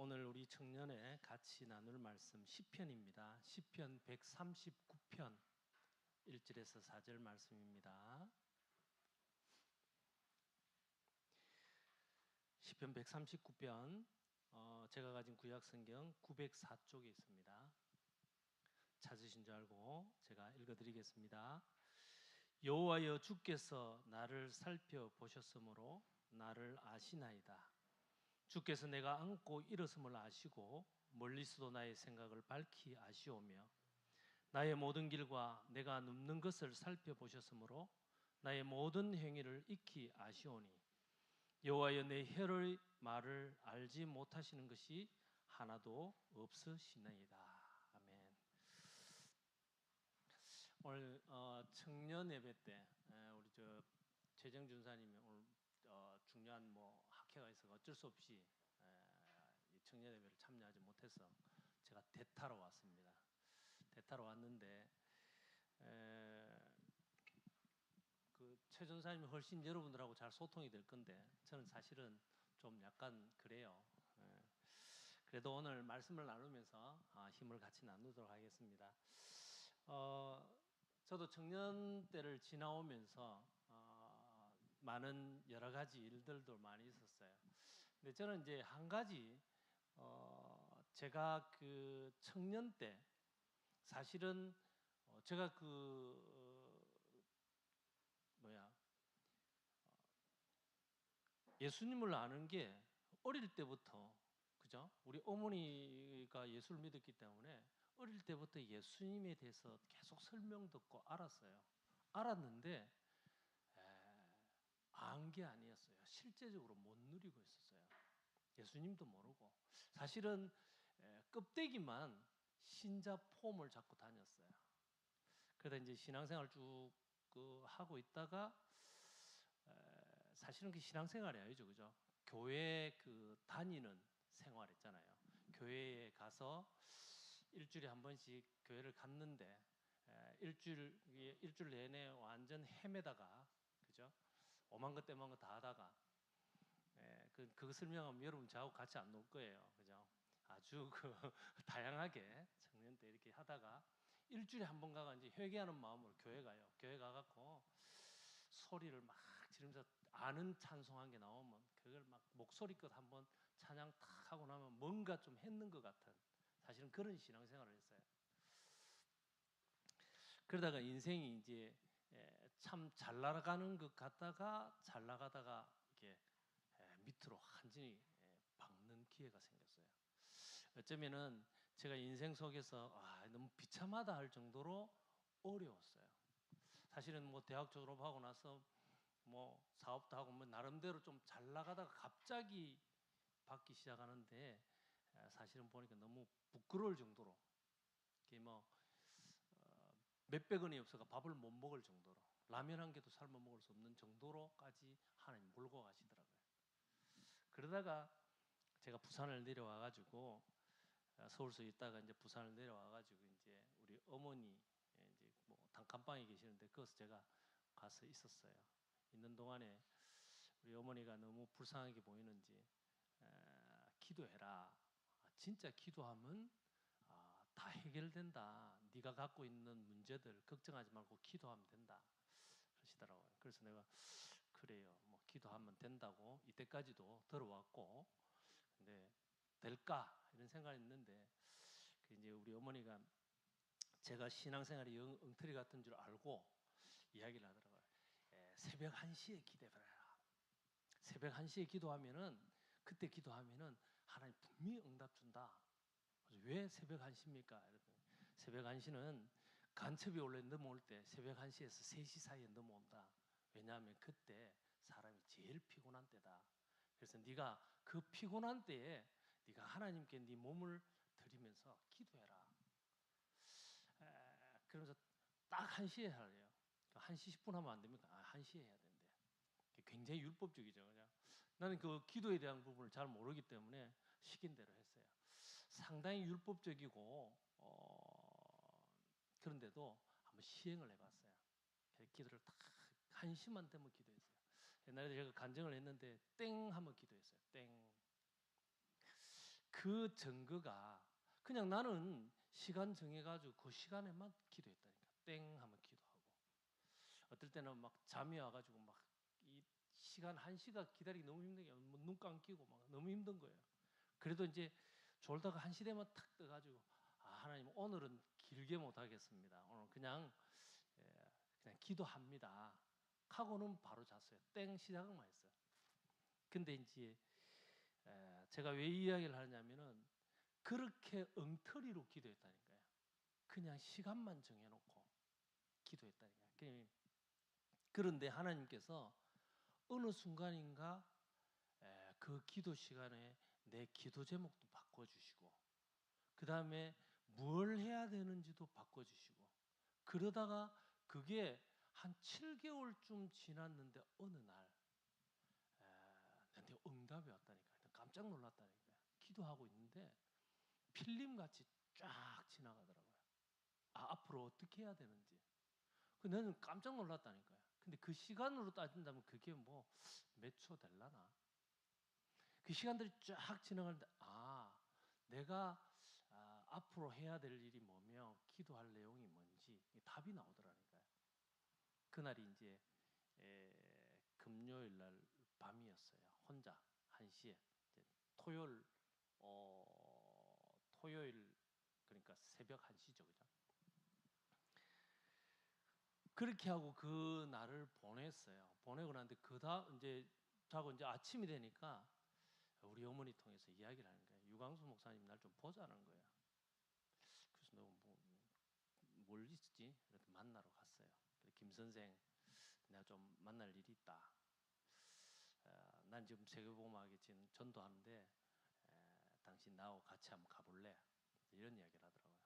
오늘 우리 청년에 같이 나눌 말씀 시편입니다. 시편 139편 1절에서 4절 말씀입니다. 시편 139편 제가 가진 구약성경 904쪽에 있습니다. 찾으신 줄 알고 제가 읽어드리겠습니다. 여호와여, 주께서 나를 살펴보셨으므로 나를 아시나이다. 주께서 내가 앉고 일어섬을 아시고 멀리서도 나의 생각을 밝히 아시오며 나의 모든 길과 내가 눕는 것을 살펴보셨으므로 나의 모든 행위를 익히 아시오니 여호와여, 내 혀의 말을 알지 못하시는 것이 하나도 없으시나이다. 아멘. 오늘 청년 예배 때 우리 최정준 사님이 오늘 중요한 학회가 있어서 어쩔 수 없이 청년 예배를 참여하지 못해서 제가 대타로 왔습니다. 대타로 왔는데 그 최 전사님이 훨씬 여러분들하고 잘 소통이 될 건데 저는 사실은 좀 약간 그래요. 그래도 오늘 말씀을 나누면서 힘을 같이 나누도록 하겠습니다. 저도 청년 때를 지나오면서 많은 여러 가지 일들도 많이 있었어요. 근데 저는 이제 한 가지 제가 그 청년 때 사실은 제가 예수님을 아는 게 어릴 때부터, 그죠? 우리 어머니가 예수를 믿었기 때문에 어릴 때부터 예수님에 대해서 계속 설명 듣고 알았어요. 알았는데 안 게 아니었어요. 실제적으로 못 누리고 있었어요. 예수님도 모르고 사실은 껍데기만 신자 폼을 잡고 다녔어요. 그러다 이제 신앙생활 쭉 하고 있다가 사실은 그 신앙생활이 아니죠, 그죠? 교회 다니는 생활했잖아요. 교회에 가서 일주일에 한 번씩 교회를 갔는데 일주일 내내 완전 헤매다가, 그죠? 오만 것 때만 것 다 하다가 그거 설명하면 여러분 저하고 같이 안 놀 거예요, 그죠? 아주 다양하게 청년 때 이렇게 하다가 일주일에 한 번 가가 이제 회개하는 마음으로 교회 가요. 교회 가갖고 소리를 막 지르면서 아는 찬송한 게 나오면 그걸 막 목소리껏 한번 찬양 탁 하고 나면 뭔가 좀 했는 것 같은, 사실은 그런 신앙생활을 했어요. 그러다가 인생이 이제 참 잘 나가는 것 같다가 잘 나가다가 이렇게 밑으로 완전히 박는 기회가 생겼어요. 어쩌면은 제가 인생 속에서 너무 비참하다 할 정도로 어려웠어요. 사실은 대학 졸업하고 나서 사업도 하고 나름대로 좀 잘 나가다가 갑자기 받기 시작하는데 사실은 보니까 너무 부끄러울 정도로 이게 몇백 원이 없어가 밥을 못 먹을 정도로, 라면 한 개도 삶아 먹을 수 없는 정도로까지 하나님 몰고 가시더라고요. 그러다가 제가 부산을 내려와가지고 서울서 있다가 이제 부산을 내려와가지고 이제 우리 어머니 이제 단칸방에 계시는데 거기서 제가 가서 있었어요. 있는 동안에 우리 어머니가 너무 불쌍하게 보이는지 기도해라. 진짜 기도하면 다 해결된다. 네가 갖고 있는 문제들 걱정하지 말고 기도하면 된다. 그러시더라고요. 그래서 내가 그래요. 기도하면 된다고 이때까지도 들어왔고, 근데 될까 이런 생각이 있는데 이제 우리 어머니가 제가 신앙생활이 엉터리 같은 줄 알고 이야기를 하더라고요. 새벽 1시에 기도해라. 새벽 1시에 기도하면은, 그때 기도하면은 하나님 분명히 응답 준다. 왜 새벽 1시입니까? 이랬더니 새벽 1시는 간첩이 원래 넘어올 때 새벽 1시에서 3시 사이에 넘어온다. 왜냐하면 그때 사람이 제일 피곤한 때다. 그래서 네가 그 피곤한 때에 네가 하나님께 네 몸을 드리면서 기도해라. 그러면서 딱 1시에 하래요. 1시 10분 하면 안 됩니까? 1시에 해야 된대. 굉장히 율법적이죠. 그냥 나는 그 기도에 대한 부분을 잘 모르기 때문에 시킨 대로 했어요. 상당히 율법적이고 그런데도 한번 시행을 해봤어요. 기도를 딱 1시만 되면 기도했어요. 옛날에 제가 간증을 했는데 땡 하면 기도했어요. 땡. 그 증거가 그냥 나는 시간 정해가지고 그 시간에만 기도했다니까. 땡 하면 기도하고. 어떨 때는 막 잠이 와가지고 막 이 시간 1시간 기다리기 너무 힘든 게 눈 감기고 막 너무 힘든 거예요. 그래도 이제 졸다가 1시 되면 탁 떠가지고 하나님 오늘은 길게 못 하겠습니다. 오늘 그냥 기도합니다. 하고는 바로 잤어요. 땡 시작만 했어요. 근데 이제 제가 왜 이 이야기를 하냐면은 그렇게 엉터리로 기도했다니까요. 그냥 시간만 정해놓고 기도했다니까요. 그런데 하나님께서 어느 순간인가 그 기도 시간에 내 기도 제목도 바꿔주시고 그 다음에 뭘 해야 되는지도 바꿔주시고 그러다가 그게 한 7개월쯤 지났는데 어느 날 나한테 응답이 왔다니까요. 깜짝 놀랐다니까요. 기도하고 있는데 필름같이 쫙 지나가더라고요. 앞으로 어떻게 해야 되는지. 나는 깜짝 놀랐다니까요. 근데 그 시간으로 따진다면 그게 뭐 몇 초 될라나? 그 시간들이 쫙 지나가는데 내가 앞으로 해야 될 일이 뭐며 기도할 내용이 뭔지 답이 나오더라니까요. 그날이 이제 금요일 날 밤이었어요. 혼자 1시에 토요일 그러니까 새벽 1시죠, 그죠? 그렇게 하고 그 날을 보냈어요. 보내고 났는데 그다음 이제 자고 이제 아침이 되니까 우리 어머니 통해서 이야기를 하는 거예요. 유광수 목사님 날 좀 보자는 거예요. 그래서 내가 뭘 있지? 이렇게 만나러 갔어요. 김 선생, 내가 좀 만날 일이 있다. 난 지금 세계복음학에 지금 전도하는데 당신 나하고 같이 한번 가볼래? 이런 이야기를 하더라고요.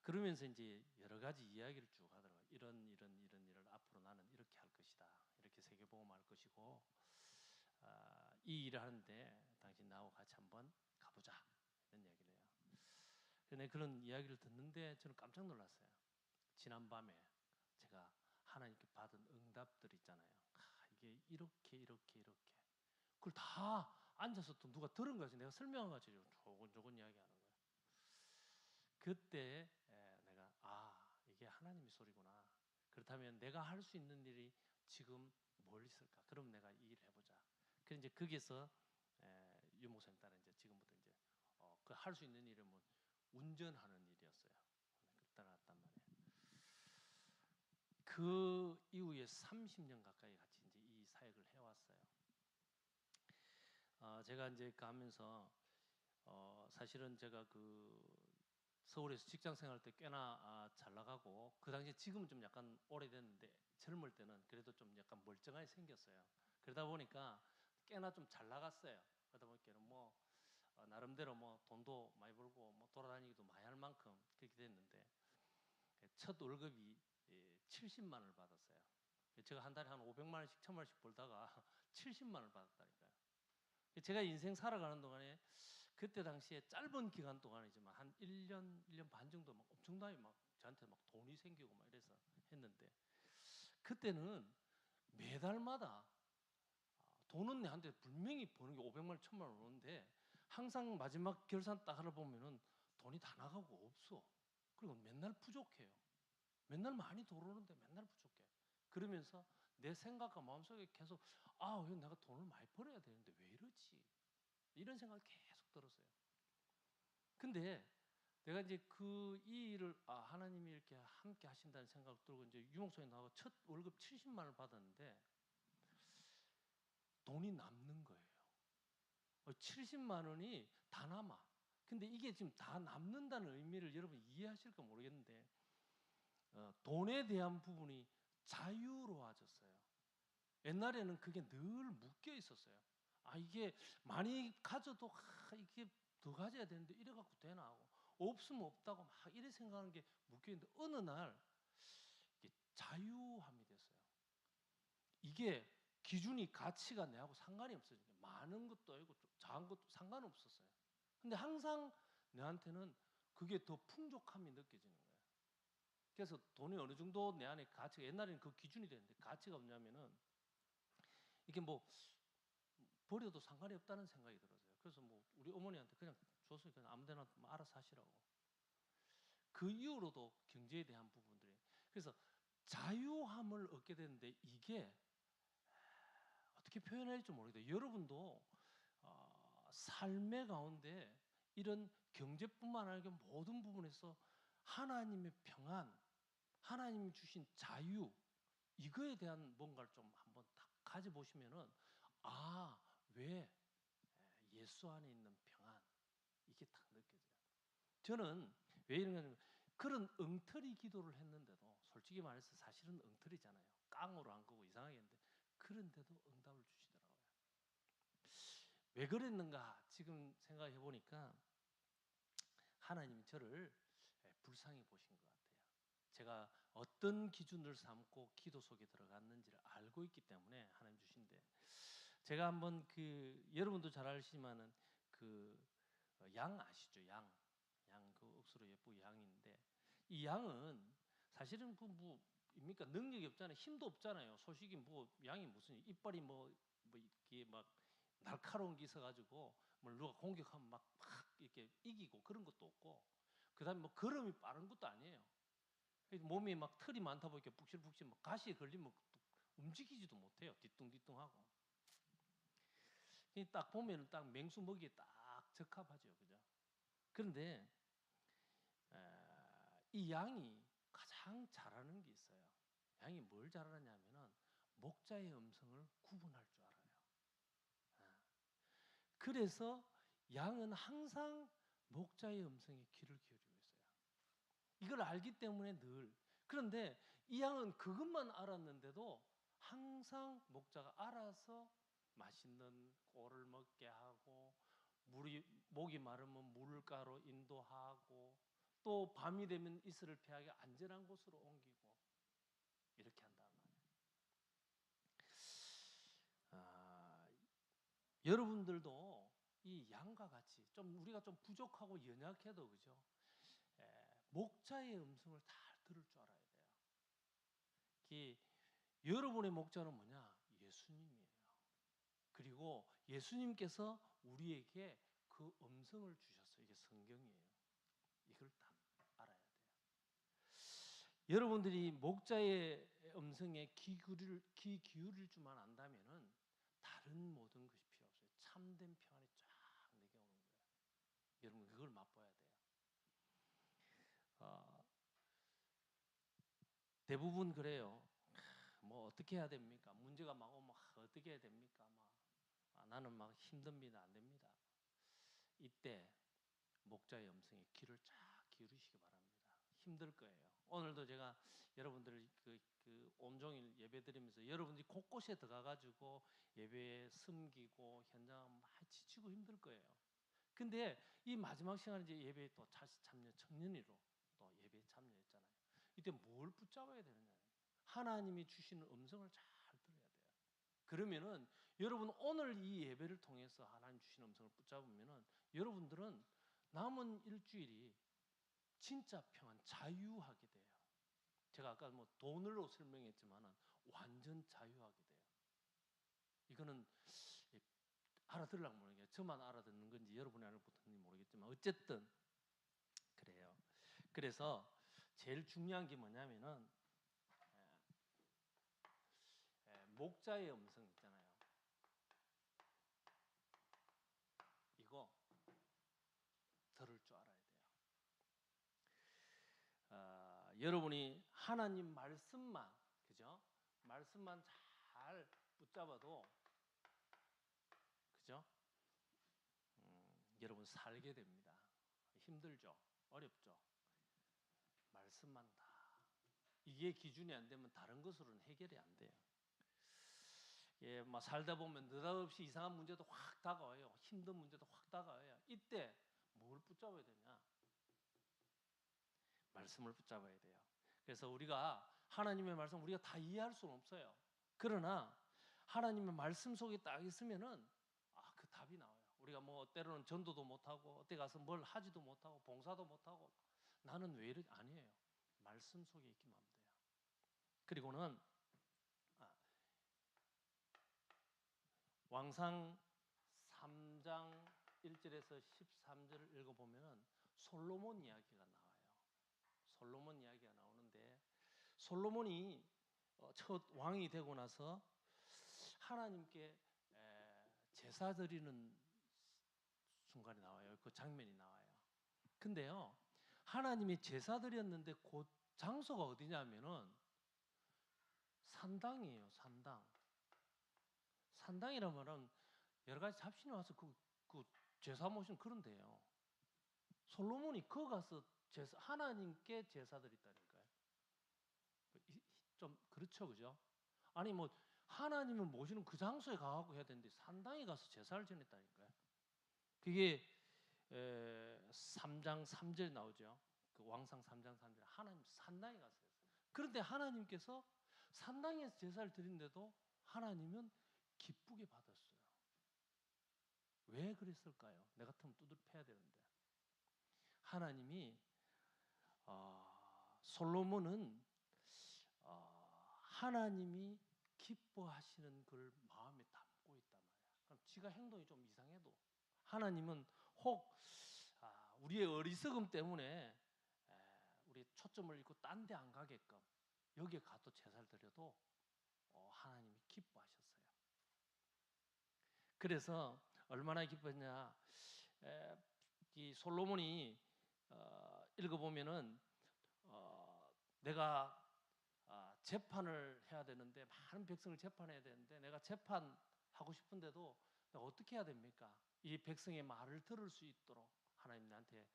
그러면서 이제 여러 가지 이야기를 쭉 하더라고요. 이런 일을 앞으로 나는 이렇게 할 것이다. 이렇게 세계복음할 것이고 이 일을 하는데 당신 나하고 같이 한번 가보자. 이런 이야기를 해요. 근데 그런 이야기를 듣는데 저는 깜짝 놀랐어요. 지난밤에 제가 하나님께 받은 응답들 있잖아요. 이게 이렇게 그걸 다 앉아서 또 누가 들은 거지. 내가 설명한 거지. 조곤조곤 이야기하는 거예요. 그때 내가 이게 하나님의 소리구나. 그렇다면 내가 할 수 있는 일이 지금 뭘 있을까? 그럼 내가 이 일을 해보자. 그래서 이제 거기서 유 목사님 따라 이제 지금부터 이제 그 할 수 있는 일은 뭐 운전하는 일이었어요. 그걸 따라갔단 말이에요. 그 이후에 30년 가까이 같이 이제 이 사역을 해왔어요. 제가 이제 가면서 사실은 제가 그 서울에서 직장 생활할 때 꽤나 잘 나가고 그 당시에 지금은 좀 약간 오래됐는데 젊을 때는 그래도 좀 약간 멀쩡하게 생겼어요. 그러다 보니까 꽤나 좀 잘 나갔어요. 그러다 보니까 뭐 나름대로 뭐 돈도 많이 벌고 뭐 돌아다니기도 많이 할 만큼 그렇게 됐는데 첫 월급이 70만 원을 받았어요. 제가 한 달에 한 500만 원씩 1000만 원씩 벌다가 70만 원을 받았다니까요. 제가 인생 살아가는 동안에 그때 당시에 짧은 기간 동안이지만 한 1년 반 정도 막 엄청나게 막 저한테 막 돈이 생기고 막 이래서 했는데 그때는 매달마다 돈은 내한테 분명히 버는 게 500만 원, 1000만 원 오는데 항상 마지막 결산 딱 하러 보면은 돈이 다 나가고 없어. 그리고 맨날 부족해요. 맨날 많이 들어오는데 맨날 부족해. 그러면서 내 생각과 마음속에 계속 왜 내가 돈을 많이 벌어야 되는데 왜 이러지? 이런 생각이 계속 들었어요. 근데 내가 이제 이 일을 하나님이 이렇게 함께 하신다는 생각 들고 이제 유목소에 나가고 첫 월급 70만 원을 받았는데 돈이 남는 거예요. 70만 원이 다 남아. 근데 이게 지금 다 남는다는 의미를 여러분 이해하실까 모르겠는데 돈에 대한 부분이 자유로워졌어요. 옛날에는 그게 늘 묶여 있었어요. 이게 많이 가져도 이게 더 가져야 되는데 이래 갖고 되나 하고 없으면 없다고 막 이래 생각하는 게 묶여 있는데 어느 날 이게 자유함이 됐어요. 이게 기준이 가치가 내하고 상관이 없어요. 많은 것도 아니고 작은 것도 상관없었어요. 근데 항상 내한테는 그게 더 풍족함이 느껴지는 거예요. 그래서 돈이 어느 정도 내 안에 가치가 옛날에는 그 기준이 되는데 가치가 없냐면은 이게 뭐 버려도 상관이 없다는 생각이 들었어요. 그래서 뭐 우리 어머니한테 그냥 줬어요. 그냥 아무데나 알아서 하시라고. 그 이후로도 경제에 대한 부분들이, 그래서 자유함을 얻게 되는데 이게 어떻게 표현해야 할지 모르겠어요. 여러분도 삶의 가운데 이런 경제뿐만 아니라 모든 부분에서 하나님의 평안, 하나님이 주신 자유, 이거에 대한 뭔가를 좀 한번 딱 가져보시면은 왜 예수 안에 있는 평안, 이게 딱 느껴져요. 저는 왜 이런 거냐면 그런 엉터리 기도를 했는데도 솔직히 말해서 사실은 엉터리잖아요. 깡으로 한 거고 이상하게 했는데 그런데도 응답을 주시더라고요. 왜 그랬는가 지금 생각해 보니까 하나님이 저를 불쌍히 보신 것 같아요. 제가 어떤 기준을 삼고 기도 속에 들어갔는지를 알고 있기 때문에 하나님 주신데, 제가 한번 여러분도 잘 아시지만은 양 아시죠? 양 그 억수로 예쁘고 양인데, 이 양은 사실은 입니까? 능력이 없잖아요. 힘도 없잖아요. 소식이 양이 무슨 이빨이 이게 막 날카로운 게 있어가지고 누가 공격하면 막 이렇게 이기고 그런 것도 없고, 그다음에 걸음이 빠른 것도 아니에요. 몸이 막 털이 많다 보니까 북실북실 가시에 걸리면 움직이지도 못해요. 뒤뚱뒤뚱하고. 딱 보면은 딱 맹수 먹이에 딱 적합하죠, 그죠? 그런데 이 양이 가장 잘하는 게 있어요. 양이 뭘 잘하냐면은 목자의 음성을 구분할 줄 알아요. 그래서 양은 항상 목자의 음성에 귀를 기울이고 있어요. 이걸 알기 때문에 늘. 그런데 이 양은 그것만 알았는데도 항상 목자가 알아서 맛있는 꼴을 먹게 하고, 목이 마르면 물가로 인도하고, 또 밤이 되면 이슬을 피하게 안전한 곳으로 옮기고, 이렇게 한단 말이에요. 여러분들도 이 양과 같이 우리가 좀 부족하고 연약해도, 그죠? 목자의 음성을 다 들을 줄 알아야 돼요. 여러분의 목자는 뭐냐? 예수님이에요. 그리고 예수님께서 우리에게 그 음성을 주셨어요. 이게 성경이에요. 이걸 다 알아야 돼요. 여러분들이 목자의 음성에 귀 기울일 줄만 안다면은 다른 모든 것이 필요 없어요. 참된 평안이 쫙 내게 오는 거예요. 여러분 그걸 맛봐야 돼요. 대부분 그래요. 어떻게 해야 됩니까? 문제가 막 오면 어떻게 해야 됩니까? 나는 막 힘듭니다. 안 됩니다. 이때 목자의 음성에 귀를 쫙 기울이시기 바랍니다. 힘들 거예요. 오늘도 제가 여러분들 온종일 예배 드리면서 여러분들이 곳곳에 들어가가지고 예배에 숨기고 현장 막 지치고 힘들 거예요. 근데 이 마지막 시간에 이제 예배에 또 다시 참여, 청년회로 또 예배에 참여했잖아요. 이때 뭘 붙잡아야 되느냐? 하나님이 주시는 음성을 잘 들어야 돼요. 그러면은 여러분 오늘 이 예배를 통해서 하나님 주시는 음성을 붙잡으면은 여러분들은 남은 일주일이 진짜 평안, 자유하게 돼요. 제가 아까 돈으로 설명했지만은 완전 자유하게 돼요. 이거는 알아들으려고 모르겠어요. 저만 알아듣는 건지 여러분이 알아듣는지 모르겠지만 어쨌든 그래요. 그래서 제일 중요한 게 뭐냐면은 목자의 음성 있잖아요. 이거 들을 줄 알아야 돼요. 여러분이 하나님 말씀만, 그죠? 말씀만 잘 붙잡아도, 그죠? 여러분 살게 됩니다. 힘들죠? 어렵죠? 말씀만 다. 이게 기준이 안 되면 다른 것으로는 해결이 안 돼요. 살다 보면 느닷없이 이상한 문제도 확 다가와요. 힘든 문제도 확 다가와요. 이때 뭘 붙잡아야 되냐? 말씀을 붙잡아야 돼요. 그래서 우리가 하나님의 말씀 우리가 다 이해할 수는 없어요. 그러나 하나님의 말씀 속에 딱 있으면은 그 답이 나와요. 우리가 때로는 전도도 못하고 어디 가서 뭘 하지도 못하고 봉사도 못하고 나는 왜 이러지? 아니에요. 말씀 속에 있기만 하면 돼요. 그리고는 왕상 3장 1절에서 13절을 읽어보면 솔로몬 이야기가 나와요. 솔로몬 이야기가 나오는데 솔로몬이 첫 왕이 되고 나서 하나님께 제사 드리는 순간이 나와요. 그 장면이 나와요. 근데요, 하나님이 제사 드렸는데 그 장소가 어디냐면은 산당이에요. 산당. 산당이라면은 여러 가지 잡신이 와서 그 제사 모시는 그런 데요. 솔로몬이 거 가서 하나님께 제사 드렸다니까요. 좀 그렇죠, 그죠? 아니 뭐 하나님을 모시는 그 장소에 가고 해야 되는데 산당에 가서 제사를 지냈다니까요. 그게 3장 3절 나오죠. 그 왕상 3장 3절 하나님 산당에 가서 했어요. 그런데 하나님께서 산당에서 제사를 드린데도 하나님은 기쁘게 받았어요. 왜 그랬을까요? 내 같으면 두들 패야 되는데 하나님이 솔로몬은 하나님이 기뻐하시는 걸 마음에 담고 있단 말이야. 그럼 지가 행동이 좀 이상해도 하나님은 혹 우리의 어리석음 때문에 우리 초점을 잃고 딴 데 안 가게끔 여기에 가도 제사를 드려도 하나님이 기뻐하셨어요. 그래서 얼마나 기뻤냐, 이 솔로몬이 읽어보면은 내가 재판을 해야 되는데 많은 백성을 재판해야 되는데 내가 재판하고 싶은데도 내가 어떻게 해야 됩니까? 이 백성의 말을 들을 수 있도록 하나님 나한테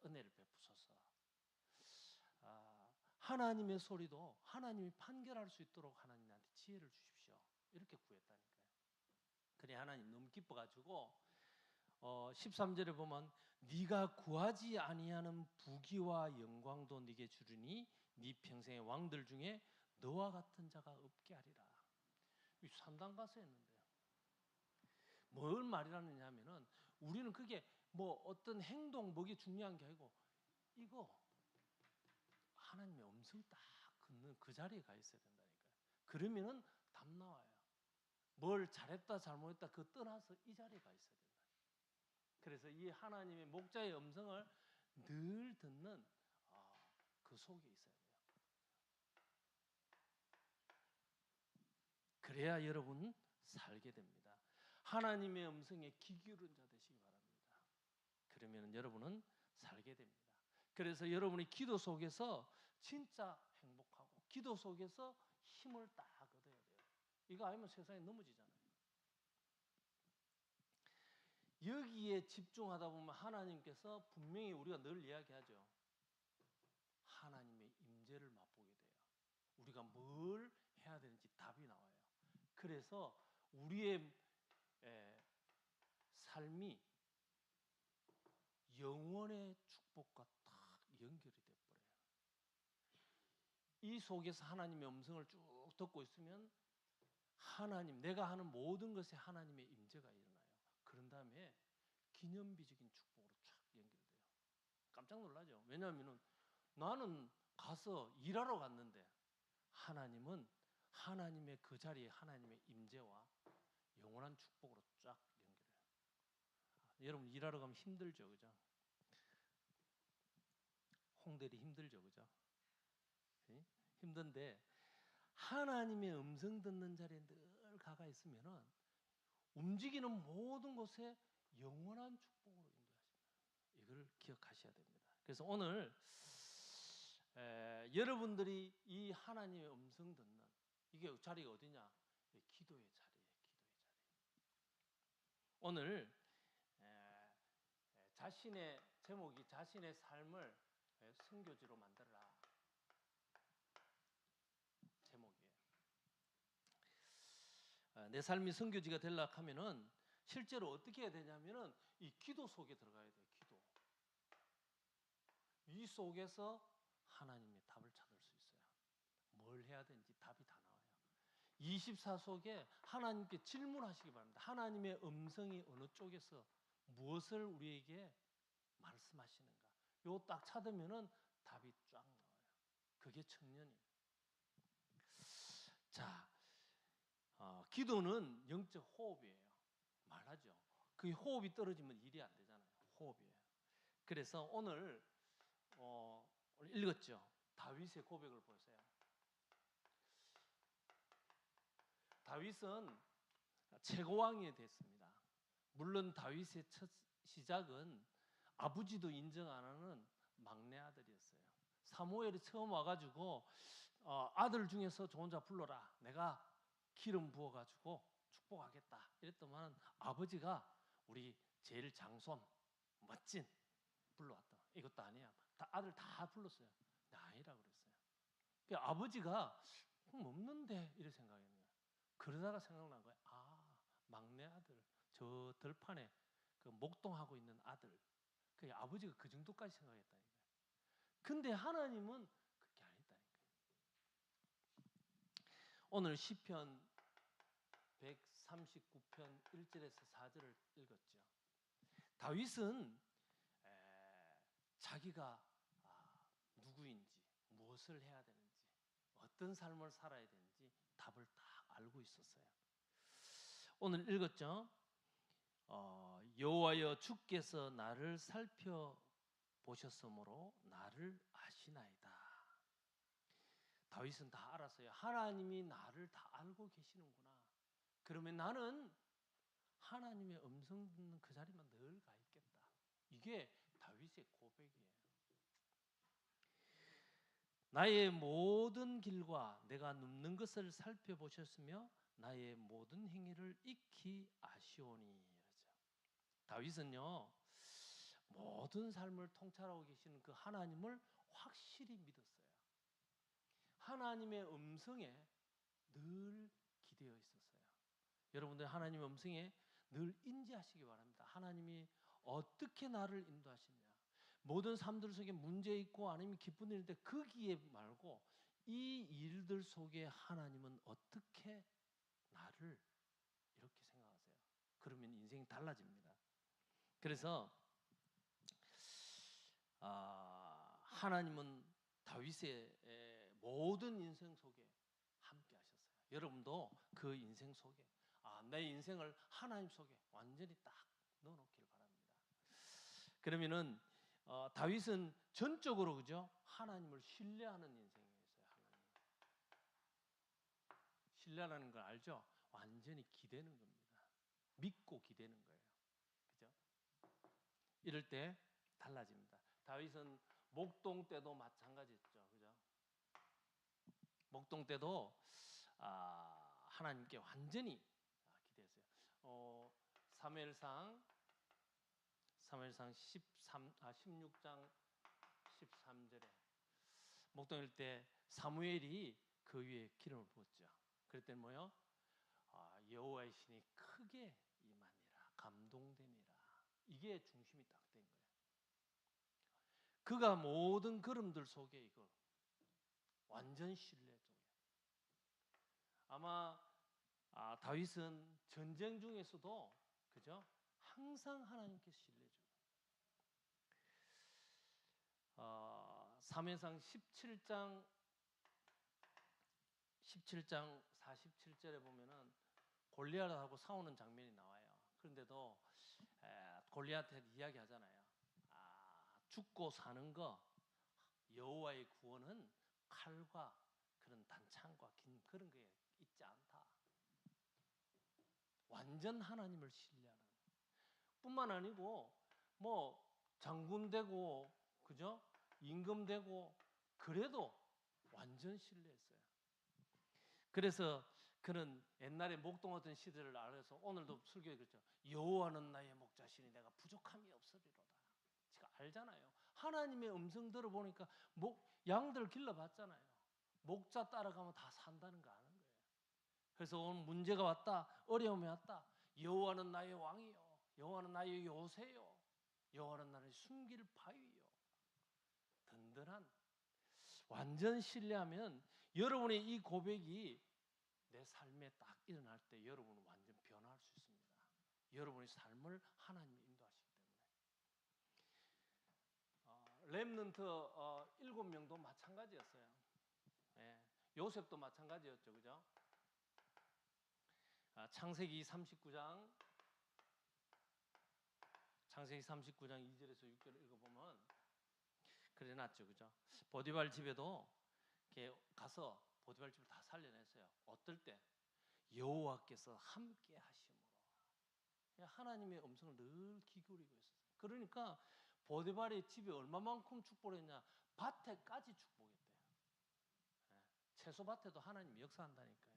은혜를 베푸소서. 하나님의 소리도 하나님이 판결할 수 있도록 하나님 나한테 지혜를 주십시오. 이렇게 구했다니까요. 그래 하나님 너무 기뻐가지고 13절에 보면 네가 구하지 아니하는 부귀와 영광도 네게 주리니 네 평생의 왕들 중에 너와 같은 자가 없게 하리라. 이 산당 가서 했는데요. 뭘 말이라느냐 하면은 우리는 그게 뭐 어떤 행동 뭐게 중요한 게 아니고 이거 하나님의 음성 딱 듣는 그 자리에 가 있어야 된다니까요. 그러면은 답 나와요. 뭘 잘했다 잘못했다 그 떠나서 이 자리에 가 있어야 된다. 그래서 이 하나님의 목자의 음성을 늘 듣는 그 속에 있어야 돼요. 그래야 여러분 살게 됩니다. 하나님의 음성에 귀 기울인 자 되시기 바랍니다. 그러면 여러분은 살게 됩니다. 그래서 여러분이 기도 속에서 진짜 행복하고 기도 속에서 힘을 딱 얻어야 돼요. 이거 아니면 세상에 넘어지잖아요. 여기에 집중하다 보면 하나님께서 분명히 우리가 늘 이야기하죠. 하나님의 임재를 맛보게 돼요. 우리가 뭘 해야 되는지 답이 나와요. 그래서 우리의 삶이 영원의 축복과 딱 연결이 돼 버려요. 이 속에서 하나님의 음성을 쭉 듣고 있으면 하나님, 내가 하는 모든 것에 하나님의 임재가 일어나요. 그런 다음에 기념비적인 축복으로 쫙 연결돼요. 깜짝 놀라죠. 왜냐하면 나는 가서 일하러 갔는데 하나님은 하나님의 그 자리에 하나님의 임재와 영원한 축복으로 쫙 연결해요. 여러분 일하러 가면 힘들죠, 그죠? 홍대리 힘들죠, 그죠? 힘든데 하나님의 음성 듣는 자리에 늘 가가 있으면은 움직이는 모든 곳에 영원한 축복으로 인도하십니다. 이걸 기억하셔야 됩니다. 그래서 오늘 여러분들이 이 하나님의 음성 듣는 이게 자리가 어디냐? 기도의 자리예요. 기도의 자리. 오늘 자신의 제목이 자신의 삶을 선교지로 만들어라. 제목이에요. 내 삶이 선교지가 되려고 하면은 실제로 어떻게 해야 되냐면은 이 기도 속에 들어가야 돼요. 기도. 이 속에서 하나님의 답을 찾을 수 있어요. 뭘 해야 되는지 답이 다 나와요. 24 속에 하나님께 질문하시기 바랍니다. 하나님의 음성이 어느 쪽에서 무엇을 우리에게 말씀하시는가. 요 딱 찾으면은 답이 쫙 나와요. 그게 청년이에요. 자, 기도는 영적 호흡이에요. 말하죠. 그 호흡이 떨어지면 일이 안 되잖아요. 호흡이에요. 그래서 오늘 읽었죠. 다윗의 고백을 보세요. 다윗은 최고왕이 됐습니다. 물론 다윗의 첫 시작은 아버지도 인정 안 하는 막내 아들이었어요. 사무엘이 처음 와가지고 아들 중에서 좋은 자 불러라. 내가 기름 부어가지고 축복하겠다. 이랬더만 아버지가 우리 제일 장손 멋진 불러왔다. 이것도 아니야. 아들 다 불렀어요. 아니라 그랬어요. 그러니까 아버지가 없는데 이렇게 생각했는 거예요. 그러다가 생각난 거예요. 막내 아들, 저 들판에 그 목동하고 있는 아들. 그 아버지가 그 정도까지 생각했다니까요. 근데 하나님은 그렇게 아니다니까요. 오늘 시편 139편 1절에서 4절을 읽었죠. 다윗은 자기가 누구인지, 무엇을 해야 되는지, 어떤 삶을 살아야 되는지 답을 다 알고 있었어요. 오늘 읽었죠. 여호와여 주께서 나를 살펴보셨으므로 나를 아시나이다. 다윗은 다 알았어요. 하나님이 나를 다 알고 계시는구나. 그러면 나는 하나님의 음성 듣는 그 자리만 늘 가 있겠다. 이게 다윗의 고백이에요. 나의 모든 길과 내가 눕는 것을 살펴보셨으며 나의 모든 행위를 익히 아시오니. 그러죠. 다윗은요, 모든 삶을 통찰하고 계시는 그 하나님을 확실히 믿었어요. 하나님의 음성에 늘 기대어 있었어요. 여러분들 하나님의 음성에 늘 인지하시기 바랍니다. 하나님이 어떻게 나를 인도하시냐. 모든 삶들 속에 문제 있고 아니면 기쁜 일인데 거기에 말고 이 일들 속에 하나님은 어떻게 나를 이렇게 생각하세요. 그러면 인생이 달라집니다. 그래서 하나님은 다윗의 모든 인생 속에 함께 하셨어요. 여러분도 그 인생 속에 내 인생을 하나님 속에 완전히 딱 넣어놓기를 바랍니다. 그러면은 다윗은 전적으로 그죠? 하나님을 신뢰하는 인생이었어요. 하나님 신뢰하는 걸 알죠? 완전히 기대는 겁니다. 믿고 기대는 거예요. 그죠? 이럴 때 달라집니다. 다윗은 목동 때도 마찬가지였죠. 그죠? 목동 때도 하나님께 완전히 기대했어요. 사무엘상 16장 13절에 목동일 때 사무엘이 그 위에 기름을 부었죠. 그랬더니 뭐요? 여호와의 신이 크게 임하니라, 감동되니라. 이게 중심이 딱 된 거예요. 그가 모든 걸음들 속에 이거 완전 신뢰 속에. 아마 다윗은 전쟁 중에서도 그죠? 항상 하나님께 신뢰죠. 사무엘상 17장 47절에 보면은 골리앗하고 싸우는 장면이 나와요. 그런데도 골리앗한테 이야기하잖아요. 죽고 사는 거 여호와의 구원은 칼과 그런 단창과 긴 그런 게 있지 않다. 완전 하나님을 신뢰하는 뿐만 아니고 뭐 장군 되고 그죠? 임금 되고 그래도 완전 신뢰했어요. 그래서 그는 옛날에 목동하던 시대를 알아서 오늘도 설교에 그랬죠. 여호와는 나의 목자시니 내가 부족함이 없으리로다. 제가 알잖아요. 하나님의 음성 들어보니까 양들 길러봤잖아요. 목자 따라가면 다 산다는 거 아는 거예요. 그래서 오늘 문제가 왔다, 어려움이 왔다. 여호와는 나의 왕이요, 여호와는 나의 요새요, 여호와는 나를 숨길 바위요. 든든한 완전 신뢰하면 여러분의 이 고백이 내 삶에 딱 일어날 때 여러분은 완전 변화할 수 있습니다. 여러분의 삶을 하나님이 인도하시기 때문에. 렘넌트 7명도 마찬가지였어요. 예, 요셉도 마찬가지였죠. 그죠? 창세기 39장 창세기 39장 2절에서 6절 읽어보면 그래 놨죠, 그죠? 보디발 집에도 이렇게 가서 보디발 집을 다 살려냈어요. 어떨 때? 여호와께서 함께 하심으로. 하나님의 음성을 늘 귀 기울이고 있었어요. 그러니까 보디발의 집에 얼마만큼 축복을 했냐? 밭에까지 축복했대요. 채소밭에도 하나님이 역사한다니까요.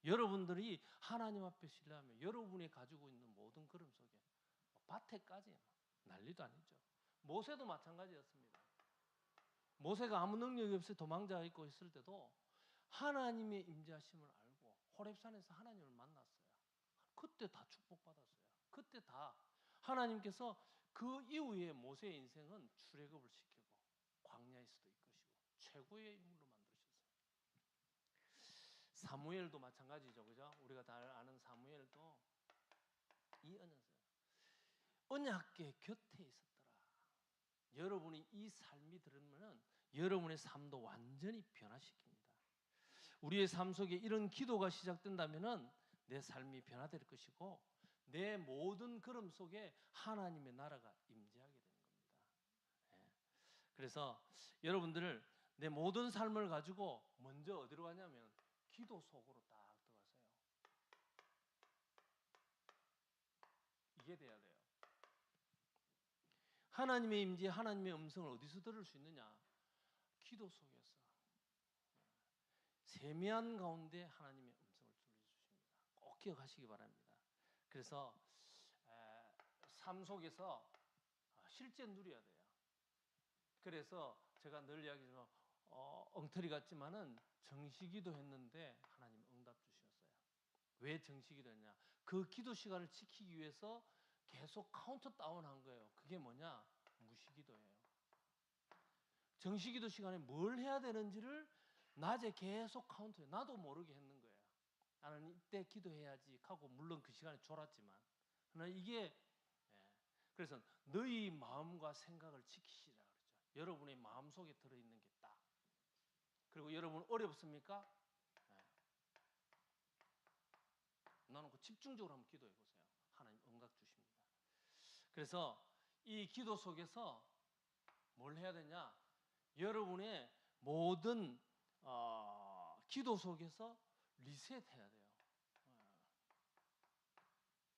여러분들이 하나님 앞에 신뢰하면 여러분이 가지고 있는 모든 걸음 속에 밭에까지 난리도 아니죠. 모세도 마찬가지였습니다. 모세가 아무 능력이 없이 도망자 있고 있을 때도 하나님의 임재하심을 알고 호렙산에서 하나님을 만났어요. 그때 다 축복받았어요. 그때 다 하나님께서 그 이후에 모세의 인생은 출애굽을 시키고 광야에서도 이끄시고 최고의 인물로 만드셨어요. 사무엘도 마찬가지죠, 그죠? 우리가 다 아는 사무엘도 이 언약궤 곁에 있었더라. 여러분이 이 삶이 들으면 여러분의 삶도 완전히 변화시킵니다. 우리의 삶 속에 이런 기도가 시작된다면은 내 삶이 변화될 것이고 내 모든 걸음 속에 하나님의 나라가 임재하게 되는 겁니다. 그래서 여러분들 내 모든 삶을 가지고 먼저 어디로 가냐면 기도 속으로 딱 들어가세요. 이게 돼야 돼요. 하나님의 임재, 하나님의 음성을 어디서 들을 수 있느냐? 기도 속에서. 세미한 가운데 하나님의 음성을 들려주십니다. 꼭 기억하시기 바랍니다. 그래서 삶 속에서 실제 누려야 돼요. 그래서 제가 늘 이야기하지만 엉터리 같지만은 정시기도 했는데 하나님 응답 주셨어요. 왜 정시기도 했냐? 그 기도 시간을 지키기 위해서 계속 카운트다운 한 거예요. 그게 뭐냐? 무시기도예요. 정시기도 시간에 뭘 해야 되는지를 낮에 계속 카운트해. 나도 모르게 했는 거예요. 나는 이때 기도해야지 하고 물론 그 시간에 졸았지만 이게 그래서 너희 마음과 생각을 지키시라 그러죠. 여러분의 마음속에 들어있는 게 딱. 그리고 여러분 어렵습니까? 나는 그 집중적으로 한번 기도해 보세요. 하나님 응답 주십니다. 그래서 이 기도 속에서 뭘 해야 되냐? 여러분의 모든 기도 속에서 리셋해야 돼요.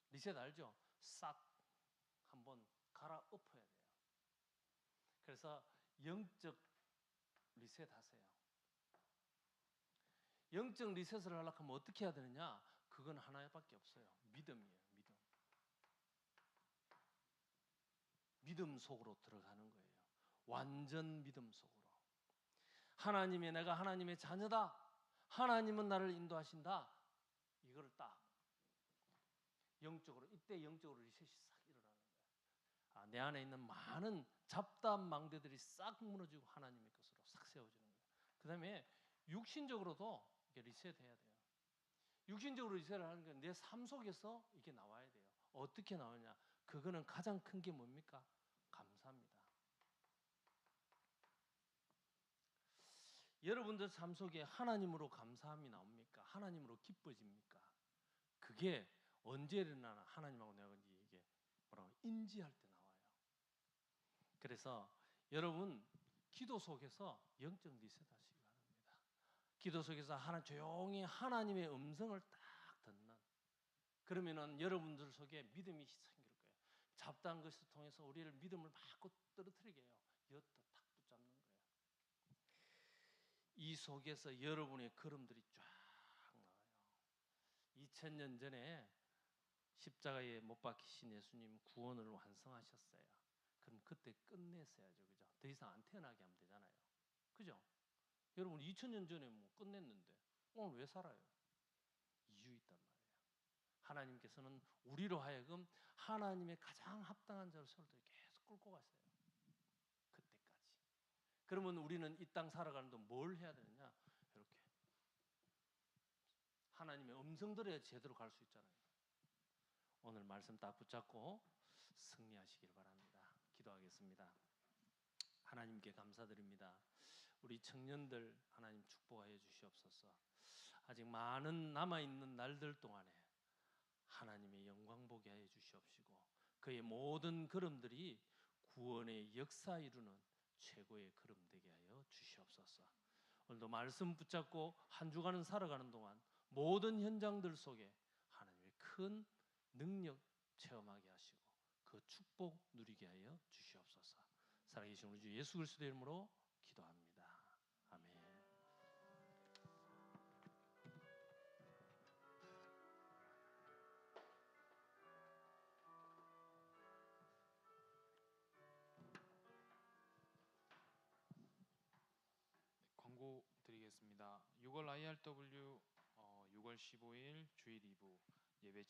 리셋 알죠? 싹 한번 갈아엎어야 돼요. 그래서 영적 리셋 하세요. 영적 리셋을 하려고 하면 어떻게 해야 되느냐? 그건 하나밖에 없어요. 믿음이에요. 믿음. 믿음 속으로 들어가는 거예요. 완전 믿음 속으로. 내가 하나님의 자녀다. 하나님은 나를 인도하신다. 이거를 딱 영적으로 이때 영적으로 리셋이 싹 일어나는 거예요. 내 안에 있는 많은 잡다한 망대들이 싹 무너지고 하나님의 것으로 싹 세워지는 거예요. 그 다음에 육신적으로도 이게 리셋해야 돼요. 육신적으로 리셋을 하는 건 내 삶 속에서 이게 나와야 돼요. 어떻게 나오냐? 그거는 가장 큰 게 뭡니까? 감사합니다. 여러분들 삶 속에 하나님으로 감사함이 나옵니까? 하나님으로 기뻐집니까? 그게 언제 일어나나? 하나님하고 내가 이게 뭐라고 인지할 때 나와요. 그래서 여러분 기도 속에서 영적 리셋하시기 바랍니다. 기도 속에서 조용히 하나님의 음성을 딱 듣는. 그러면은 여러분들 속에 믿음이 생길 거예요. 잡다한 것을 통해서 우리를 믿음을 막 떨어뜨리게 해요. 엿도 딱 붙잡는 거예요. 이 속에서 여러분의 걸음들이 쫙 나와요. 2000년 전에 십자가에 못 박히신 예수님 구원을 완성하셨어요. 그럼 그때 끝냈어야죠. 그죠? 더 이상 안 태어나게 하면 되잖아요. 그죠? 여러분 2000년 전에 뭐 끝냈는데 오늘 왜 살아요? 이유 있단 말이에요. 하나님께서는 우리로 하여금 하나님의 가장 합당한 자로 세울 때 계속 끌고 갔어요. 그때까지. 그러면 우리는 이 땅 살아가는 동안 뭘 해야 되느냐? 이렇게 하나님의 음성 들어야 제대로 갈 수 있잖아요. 오늘 말씀 딱 붙잡고 승리하시길 바랍니다. 기도하겠습니다. 하나님께 감사드립니다. 우리 청년들 하나님 축복하여 주시옵소서. 아직 많은 남아있는 날들 동안에 하나님의 영광 보게 하여 주시옵시고 그의 모든 걸음들이 구원의 역사 이루는 최고의 걸음 되게 하여 주시옵소서. 오늘도 말씀 붙잡고 한 주간은 살아가는 동안 모든 현장들 속에 하나님의 큰 능력 체험하게 하시고 그 축복 누리게 하여 주시옵소서. 살아계신 우리 주 예수 그리스도의 이름으로 기도합니다. 아멘. 광고 드리겠습니다. 6월 IRW 6월 15일 주일 2부 예배